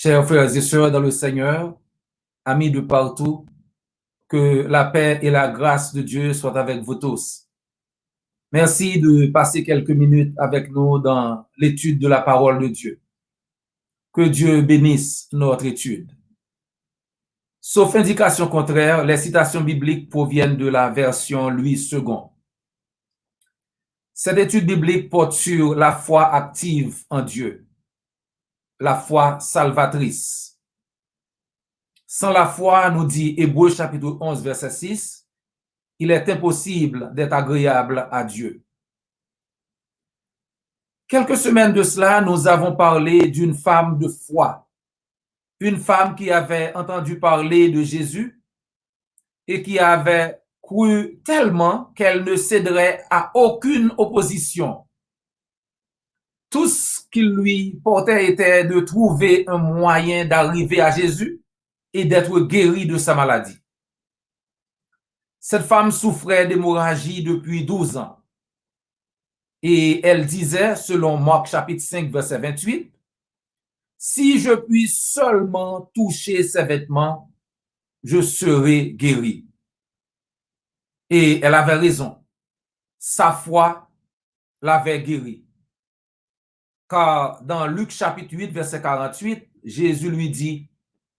Chers frères et sœurs dans le Seigneur, amis de partout, que la paix et la grâce de Dieu soient avec vous tous. Merci de passer quelques minutes avec nous dans l'étude de la parole de Dieu. Que Dieu bénisse notre étude. Sauf indication contraire, les citations bibliques proviennent de la version Louis II. Cette étude biblique porte sur la foi active en Dieu, la foi salvatrice. Sans la foi, nous dit Hébreux chapitre 11, verset 6, il est impossible d'être agréable à Dieu. Quelques semaines de cela, nous avons parlé d'une femme de foi, une femme qui avait entendu parler de Jésus et qui avait cru tellement qu'elle ne céderait à aucune opposition. Tout ce qu'il lui portait était de trouver un moyen d'arriver à Jésus et d'être guérie de sa maladie. Cette femme souffrait d'hémorragie depuis 12 ans. Et elle disait, selon Marc chapitre 5, verset 28, « Si je puis seulement toucher ses vêtements, je serai guérie. » Et elle avait raison. Sa foi l'avait guérie. Car dans Luc chapitre 8, verset 48, Jésus lui dit,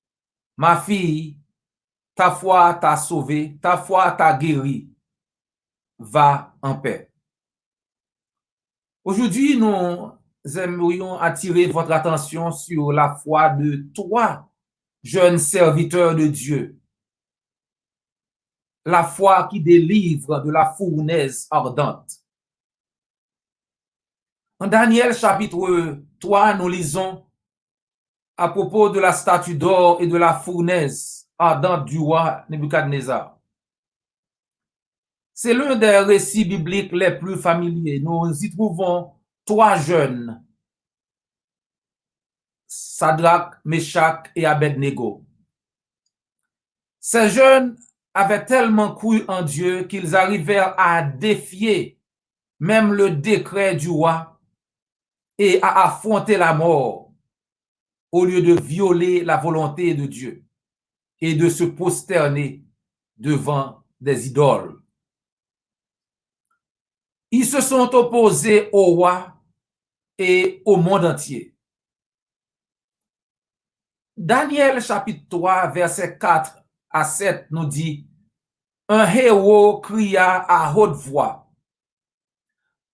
« Ma fille, ta foi t'a sauvée, ta foi t'a guérie. Va en paix. » Aujourd'hui, nous aimerions attirer votre attention sur la foi de 3 jeunes serviteurs de Dieu. La foi qui délivre de la fournaise ardente. En Daniel chapitre 3, nous lisons à propos de la statue d'or et de la fournaise ardente du roi Nebuchadnezzar. C'est l'un des récits bibliques les plus familiers. Nous y trouvons 3 jeunes, Sadrach, Meshach et Abednego. Ces jeunes avaient tellement cru en Dieu qu'ils arrivèrent à défier même le décret du roi et à affronter la mort au lieu de violer la volonté de Dieu et de se prosterner devant des idoles. Ils se sont opposés au roi et au monde entier. Daniel chapitre 3, verset 4 à 7 nous dit, « Un héros cria à haute voix,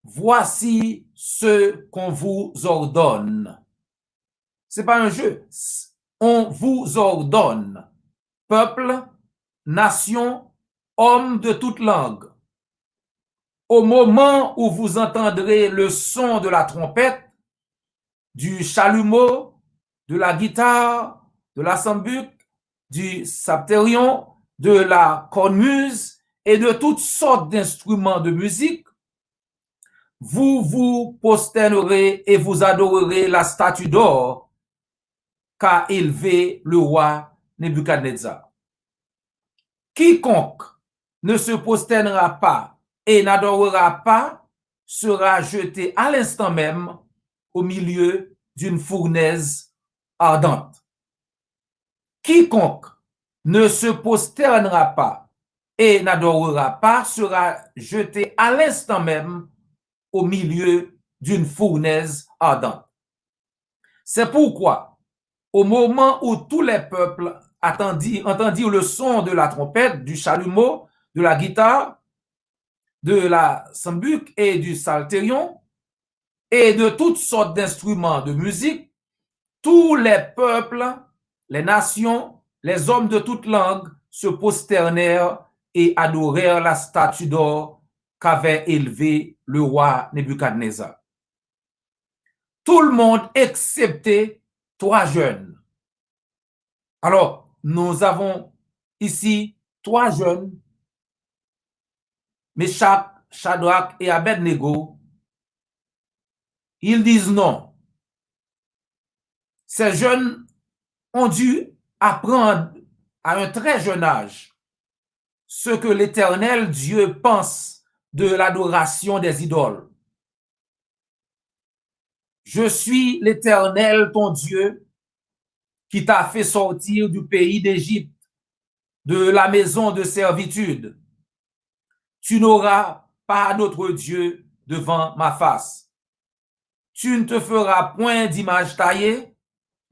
« Voici ce qu'on vous ordonne. » C'est pas un jeu. On vous ordonne. Peuple, nation, hommes de toute langue. Au moment où vous entendrez le son de la trompette, du chalumeau, de la guitare, de la sambuc, du psalterion, de la cornemuse et de toutes sortes d'instruments de musique, vous vous prosternerez et vous adorerez la statue d'or qu'a élevé le roi Nebuchadnezzar. Quiconque ne se prosternera pas et n'adorera pas sera jeté à l'instant même au milieu d'une fournaise ardente. Quiconque ne se prosternera pas et n'adorera pas sera jeté à l'instant même au milieu d'une fournaise ardente. C'est pourquoi, au moment où tous les peuples entendirent le son de la trompette, du chalumeau, de la guitare, de la sambuc et du psalterion, et de toutes sortes d'instruments de musique, tous les peuples, les nations, les hommes de toute langue se prosternèrent et adorèrent la statue d'or qu'avait élevée le roi Nebuchadnezzar. Tout le monde excepté 3 jeunes. Alors, nous avons ici 3 jeunes, Meshach, Shadrach et Abednego. Ils disent non. Ces jeunes ont dû apprendre à un très jeune âge ce que l'Éternel Dieu pense de l'adoration des idoles. Je suis l'Éternel ton Dieu qui t'a fait sortir du pays d'Égypte, de la maison de servitude. Tu n'auras pas d'autre Dieu devant ma face. Tu ne te feras point d'image taillée,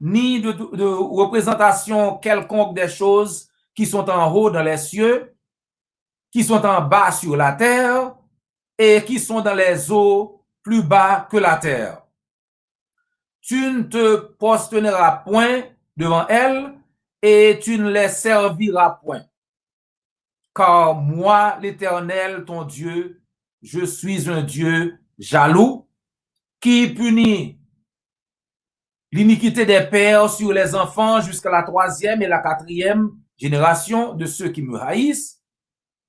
ni de représentation quelconque des choses qui sont en haut dans les cieux, qui sont en bas sur la terre, et qui sont dans les eaux plus bas que la terre. Tu ne te prosterneras point devant elles, et tu ne les serviras point. Car moi, l'Éternel, ton Dieu, je suis un Dieu jaloux, qui punit l'iniquité des pères sur les enfants jusqu'à la 3e et la 4e génération de ceux qui me haïssent,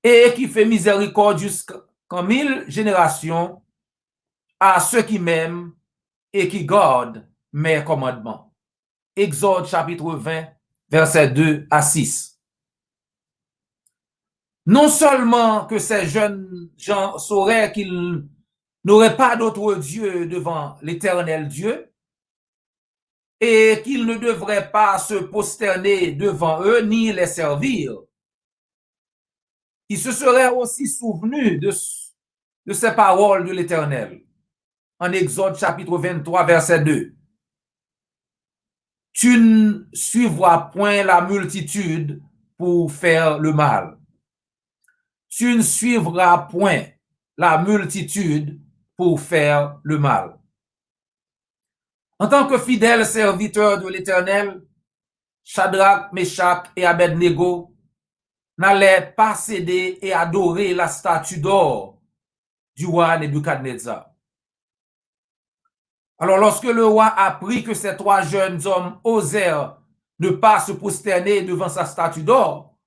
et qui fait miséricorde jusqu'en 1000 générations à ceux qui m'aiment et qui gardent mes commandements. Exode chapitre 20, versets 2 à 6. Non seulement que ces jeunes gens sauraient qu'ils n'auraient pas d'autre Dieu devant l'Éternel Dieu et qu'ils ne devraient pas se prosterner devant eux ni les servir, ils se seraient aussi souvenus de ces paroles de l'Éternel. En Exode chapitre 23, verset 2. Tu ne suivras point la multitude pour faire le mal. Tu ne suivras point la multitude pour faire le mal. En tant que fidèle serviteur de l'Éternel, Shadrach, Meshach et Abednego n'allaient pas céder et adorer la statue d'or du roi Nebuchadnezzar. Alors, lorsque le roi apprit que ces 3 jeunes hommes osèrent ne pas se prosterner devant sa statue d'or,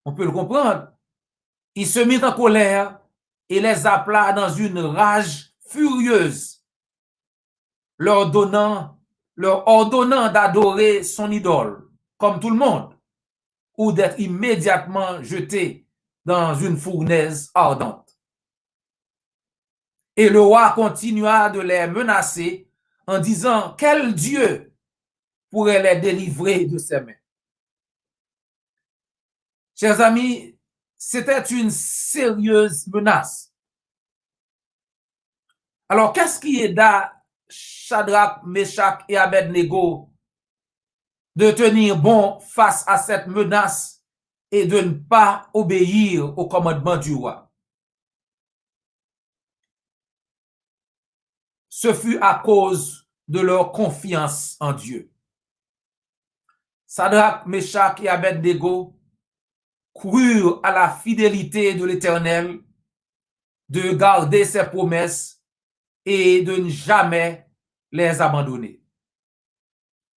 on peut le comprendre, il se mit en colère et les appela dans une rage furieuse, leur ordonnant d'adorer son idole, comme tout le monde, ou d'être immédiatement jetés dans une fournaise ardente. Et le roi continua de les menacer en disant: quel Dieu pourrait les délivrer de ses mains? Chers amis, c'était une sérieuse menace. Alors, qu'est-ce qui aida Shadrach, Meshach et Abednego de tenir bon face à cette menace et de ne pas obéir au commandement du roi? Ce fut à cause de leur confiance en Dieu. Shadrach, Meshach et Abednego crurent à la fidélité de l'Éternel, de garder ses promesses et de ne jamais les abandonner.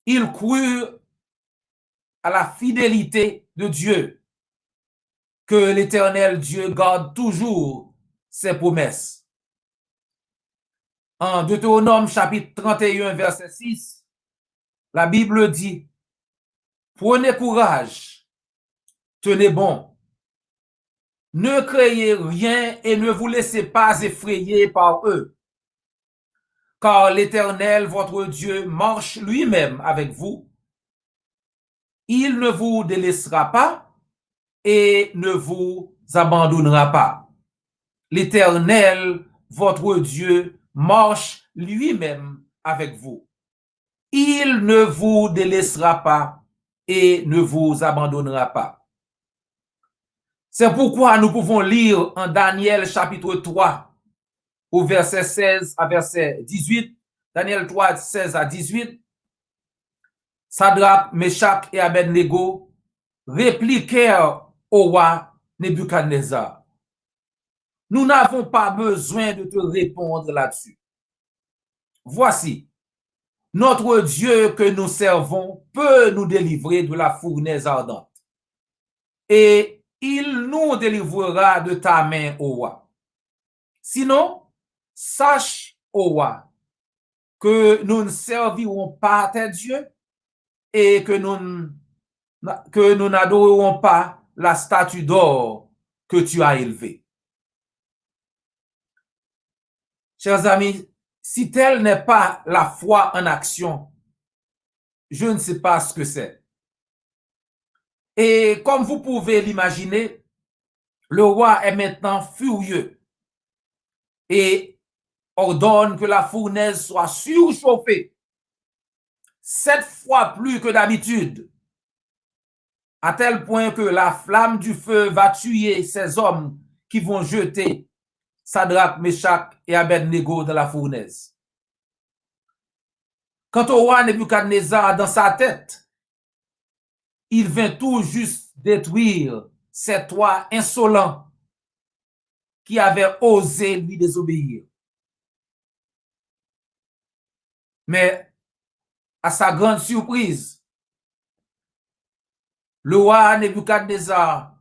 Ils crurent à la fidélité de Dieu, que l'Éternel Dieu garde toujours ses promesses. En Deutéronome chapitre 31, verset 6, la Bible dit: prenez courage, tenez bon, ne craignez rien et ne vous laissez pas effrayer par eux, car l'Éternel, votre Dieu, marche lui-même avec vous. Il ne vous délaissera pas et ne vous abandonnera pas. L'Éternel, votre Dieu, marche lui-même avec vous. Il ne vous délaissera pas et ne vous abandonnera pas. C'est pourquoi nous pouvons lire en Daniel chapitre 3, au verset 16 à verset 18, Daniel 3, 16 à 18, Shadrach, Meshach et Abednego répliquèrent au roi Nebuchadnezzar: nous n'avons pas besoin de te répondre là-dessus. Voici, notre Dieu que nous servons peut nous délivrer de la fournaise ardente, et il nous délivrera de ta main, ô roi. Sinon, sache, ô roi, que nous ne servirons pas tes dieux et que nous n'adorerons pas la statue d'or que tu as élevée. Chers amis, si telle n'est pas la foi en action, je ne sais pas ce que c'est. Et comme vous pouvez l'imaginer, le roi est maintenant furieux et ordonne que la fournaise soit surchauffée 7 fois plus que d'habitude, à tel point que la flamme du feu va tuer ces hommes qui vont jeter Sadrach, Meshach et Abednego dans la fournaise. Quant au roi Nebuchadnezzar, dans sa tête, il vint tout juste détruire ces trois insolents qui avaient osé lui désobéir. Mais à sa grande surprise, le roi Nebuchadnezzar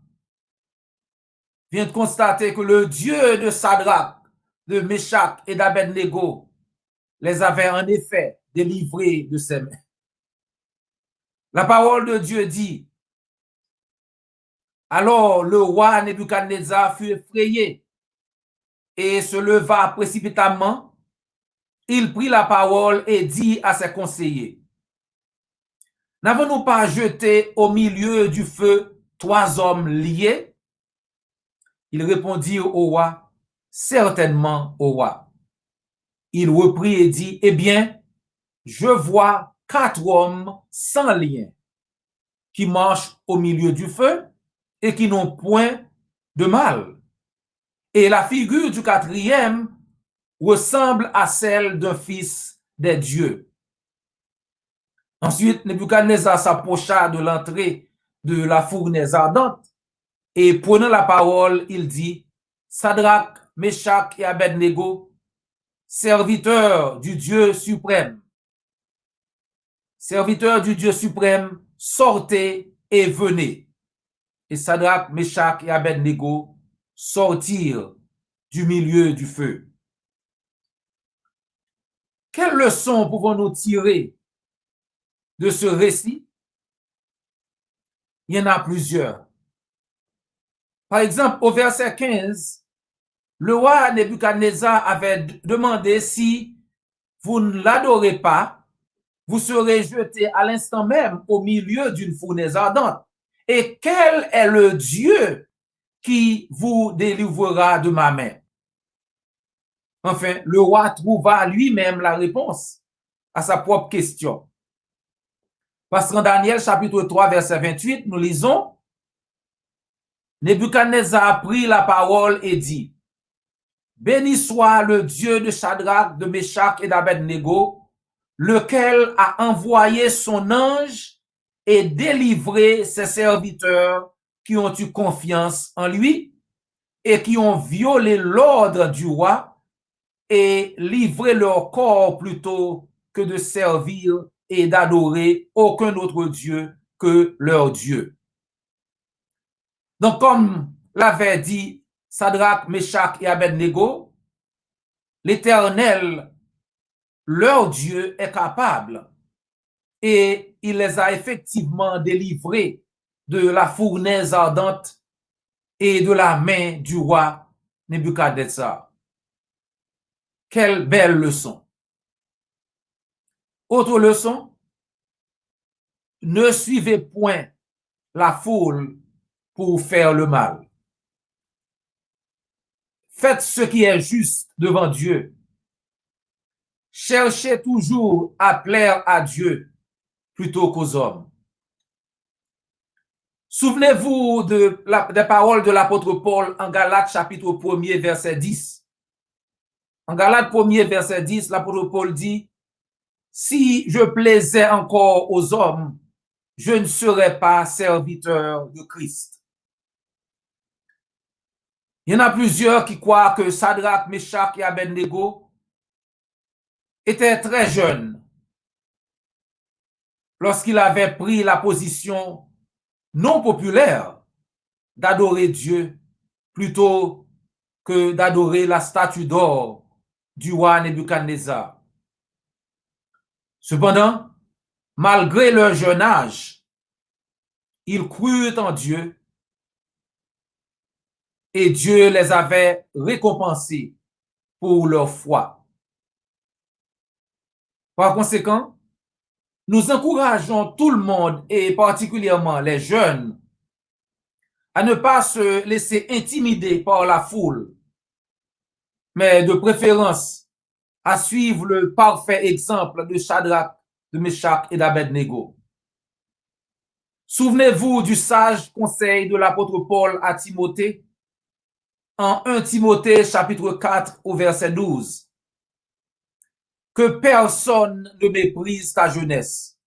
vient de constater que le Dieu de Sadrach, de Meshach et d'Abednego les avait en effet délivrés de ses mains. La parole de Dieu dit: alors le roi Nebuchadnezzar fut effrayé et se leva précipitamment. Il prit la parole et dit à ses conseillers: n'avons-nous pas jeté au milieu du feu 3 hommes liés? Ils répondirent au roi: certainement, au roi. Il reprit et dit: eh bien, je vois 4 hommes sans lien qui marchent au milieu du feu et qui n'ont point de mal. Et la figure du 4e ressemble à celle d'un fils des dieux. Ensuite, Nebuchadnezzar s'approcha de l'entrée de la fournaise ardente et prenant la parole, il dit: Sadrach, Meshach et Abednego, serviteurs du Dieu suprême, sortez et venez. Et Sadrach, Meshach et Abednego sortirent du milieu du feu. Quelle leçon pouvons-nous tirer de ce récit? Il y en a plusieurs. Par exemple, au verset 15, le roi Nebuchadnezzar avait demandé: si vous ne l'adorez pas, vous serez jeté à l'instant même au milieu d'une fournaise ardente. Et quel est le Dieu qui vous délivrera de ma main? Enfin, le roi trouva lui-même la réponse à sa propre question. Parce qu'en Daniel chapitre 3, verset 28, nous lisons: Nebuchadnezzar prit la parole et dit: béni soit le Dieu de Shadrach, de Meshach et d'Abednego, lequel a envoyé son ange et délivré ses serviteurs qui ont eu confiance en lui et qui ont violé l'ordre du roi et livré leur corps plutôt que de servir et d'adorer aucun autre Dieu que leur Dieu. Donc, comme l'avait dit Sadrach, Meshach et Abednego, l'Éternel, leur Dieu, est capable et il les a effectivement délivrés de la fournaise ardente et de la main du roi Nebuchadnezzar. Quelle belle leçon! Autre leçon: ne suivez point la foule pour faire le mal. Faites ce qui est juste devant Dieu. Cherchez toujours à plaire à Dieu plutôt qu'aux hommes. Souvenez-vous des paroles de l'apôtre Paul en Galates chapitre 1er verset 10. En Galates 1er verset 10, l'apôtre Paul dit: si je plaisais encore aux hommes, je ne serais pas serviteur de Christ. Il y en a plusieurs qui croient que Sadrach, Meshach et Abednego étaient très jeunes lorsqu'il avait pris la position non populaire d'adorer Dieu plutôt que d'adorer la statue d'or du roi Nebuchadnezzar. Cependant, malgré leur jeune âge, ils crurent en Dieu et Dieu les avait récompensés pour leur foi. Par conséquent, nous encourageons tout le monde, et particulièrement les jeunes, à ne pas se laisser intimider par la foule, mais de préférence à suivre le parfait exemple de Shadrach, de Meshach et d'Abednego. Souvenez-vous du sage conseil de l'apôtre Paul à Timothée en 1 Timothée chapitre 4 au verset 12. Que personne ne méprise ta jeunesse,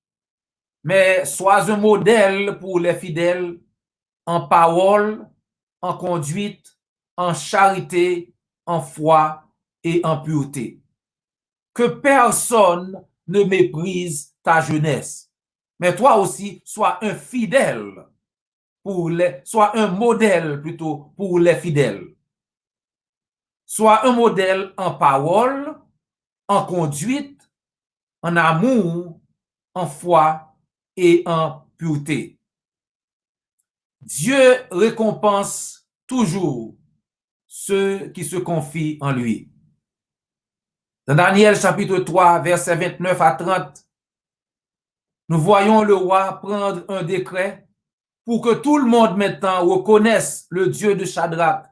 mais sois un modèle pour les fidèles en parole, en conduite, en charité, en foi et en pureté. Que personne ne méprise ta jeunesse, mais toi aussi, sois un fidèle sois un modèle plutôt pour les fidèles. Sois un modèle en parole, en conduite, en amour, en foi et en pureté. Dieu récompense toujours ceux qui se confient en lui. Dans Daniel chapitre 3, versets 29 à 30, nous voyons le roi prendre un décret pour que tout le monde maintenant reconnaisse le Dieu de Shadrach,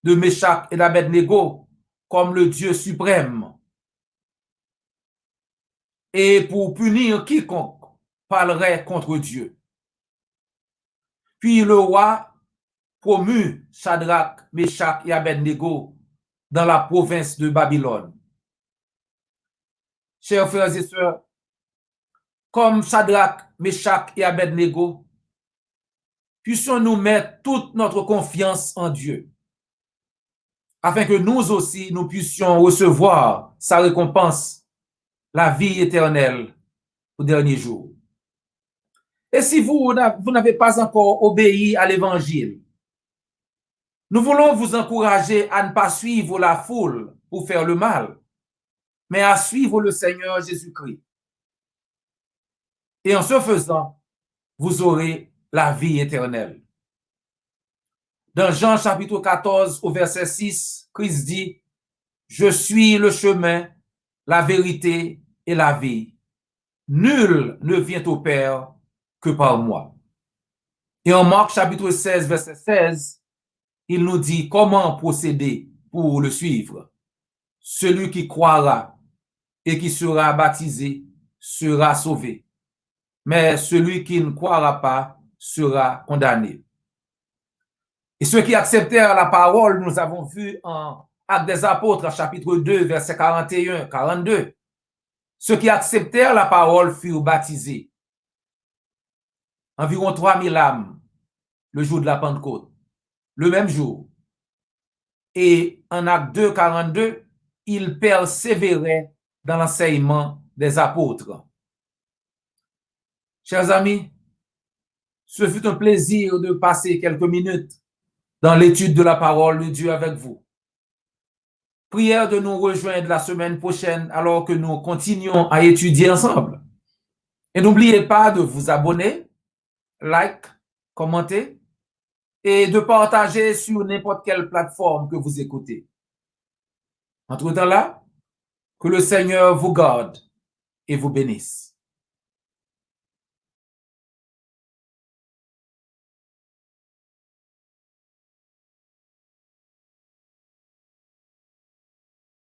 de Meshach et d'Abednego comme le Dieu suprême, et pour punir quiconque parlerait contre Dieu. Puis le roi promut Shadrach, Meshach et Abednego dans la province de Babylone. Chers frères et sœurs, comme Shadrach, Meshach et Abednego, puissions-nous mettre toute notre confiance en Dieu, afin que nous aussi, nous puissions recevoir sa récompense, la vie éternelle au dernier jour. Et si vous n'avez pas encore obéi à l'évangile, nous voulons vous encourager à ne pas suivre la foule pour faire le mal, mais à suivre le Seigneur Jésus-Christ. Et en ce faisant, vous aurez la vie éternelle. Dans Jean chapitre 14 au verset 6, Christ dit, « Je suis le chemin, la vérité et la vie. Nul ne vient au Père que par moi. » Et en Marc chapitre 16, verset 16, il nous dit comment procéder pour le suivre. Celui qui croira et qui sera baptisé sera sauvé, mais celui qui ne croira pas sera condamné. Et ceux qui acceptèrent la parole, nous avons vu en Actes des Apôtres, chapitre 2, verset 41, 42. Ceux qui acceptèrent la parole furent baptisés. Environ 3000 âmes le jour de la Pentecôte, le même jour. Et en Acte 2, 42, ils persévéraient dans l'enseignement des apôtres. Chers amis, ce fut un plaisir de passer quelques minutes dans l'étude de la parole de Dieu avec vous. Prière de nous rejoindre la semaine prochaine alors que nous continuons à étudier ensemble. Et n'oubliez pas de vous abonner, like, commenter et de partager sur n'importe quelle plateforme que vous écoutez. Entre-temps là, que le Seigneur vous garde et vous bénisse.